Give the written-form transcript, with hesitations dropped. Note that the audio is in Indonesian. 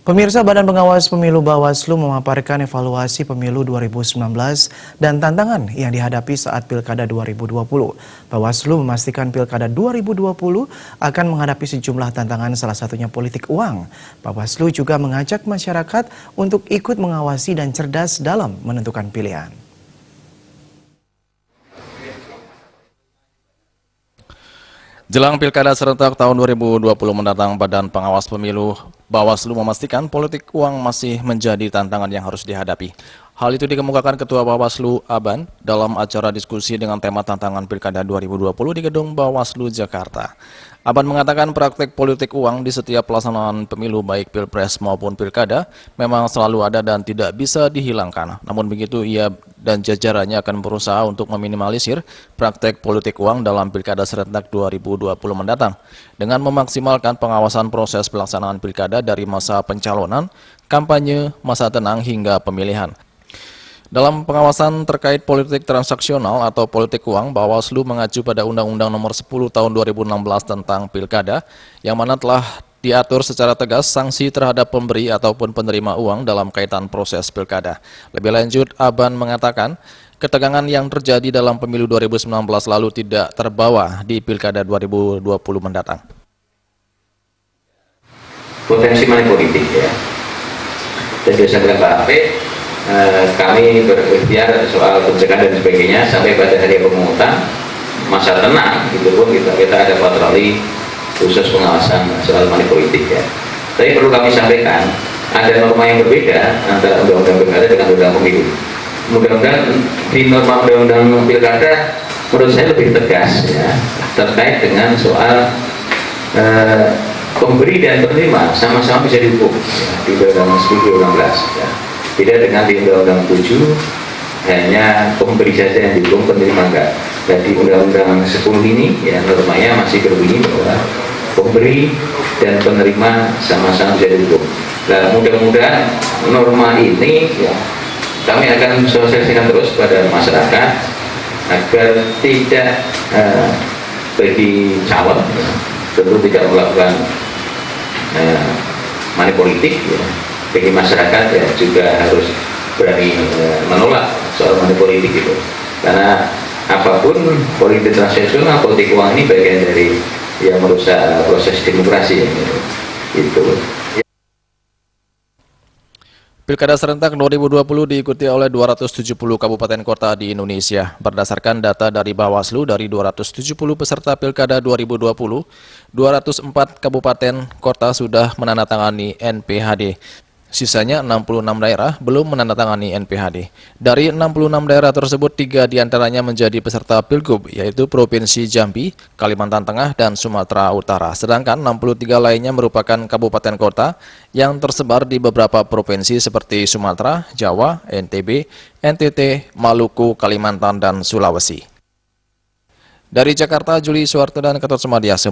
Pemirsa, Badan Pengawas Pemilu Bawaslu memaparkan evaluasi pemilu 2019 dan tantangan yang dihadapi saat Pilkada 2020. Bawaslu memastikan Pilkada 2020 akan menghadapi sejumlah tantangan, salah satunya politik uang. Bawaslu juga mengajak masyarakat untuk ikut mengawasi dan cerdas dalam menentukan pilihan. Jelang Pilkada serentak tahun 2020 mendatang, Badan Pengawas Pemilu Bawaslu memastikan politik uang masih menjadi tantangan yang harus dihadapi. Hal itu dikemukakan Ketua Bawaslu Aban dalam acara diskusi dengan tema tantangan Pilkada 2020 di Gedung Bawaslu Jakarta. Aban mengatakan praktek politik uang di setiap pelaksanaan pemilu baik Pilpres maupun Pilkada memang selalu ada dan tidak bisa dihilangkan. Namun begitu, ia dan jajarannya akan berusaha untuk meminimalisir praktek politik uang dalam Pilkada serentak 2020 mendatang dengan memaksimalkan pengawasan proses pelaksanaan Pilkada dari masa pencalonan, kampanye, masa tenang hingga pemilihan. Dalam pengawasan terkait politik transaksional atau politik uang, Bawaslu mengacu pada Undang-Undang Nomor 10 Tahun 2016 tentang Pilkada, yang mana telah diatur secara tegas sanksi terhadap pemberi ataupun penerima uang dalam kaitan proses Pilkada. Lebih lanjut, Aban mengatakan, ketegangan yang terjadi dalam pemilu 2019 lalu tidak terbawa di Pilkada 2020 mendatang. Potensi money politik ya. Dan biasa bilang Pak AP, kami berikhtiar soal pencegahan dan sebagainya sampai pada hari pemungutan masa tenang, itu pun kita ada patroli khusus pengawasan soal money politik ya. Tapi perlu kami sampaikan, ada norma yang berbeda antara undang-undang pilkada dengan undang pemilu. Mudah-mudahan di norma undang-undang pilkada menurut saya lebih tegas ya, terkait dengan soal pemberi dan penerima sama-sama bisa dihukum ya, di Undang-Undang 10 ya. Tidak dengan di Undang-Undang 7 hanya pemberi saja yang dihukum, penerima enggak. Jadi Undang-Undang 10 ini ya normanya masih berbunyi bahwa pemberi dan penerima sama-sama bisa dihukum. Nah, mudah-mudahan norma ini ya kami akan sosialisasikan terus pada masyarakat agar tidak bagi calon ya, tentu tidak melakukan money politik ya. Bagi masyarakat ya juga harus berani menolak soal money politik itu, karena apapun politik transaksional, politik uang ini bagian dari yang merusak proses demokrasi itu. Pilkada serentak 2020 diikuti oleh 270 kabupaten kota di Indonesia. Berdasarkan data dari Bawaslu, dari 270 peserta Pilkada 2020, 204 kabupaten kota sudah menandatangani NPHD. Sisanya 66 daerah belum menandatangani NPHD. Dari 66 daerah tersebut, 3 diantaranya menjadi peserta Pilgub, yaitu Provinsi Jambi, Kalimantan Tengah, dan Sumatera Utara. Sedangkan 63 lainnya merupakan kabupaten kota yang tersebar di beberapa provinsi seperti Sumatera, Jawa, NTB, NTT, Maluku, Kalimantan, dan Sulawesi. Dari Jakarta, Juli Suwarto dan Ketut Sumadiasa.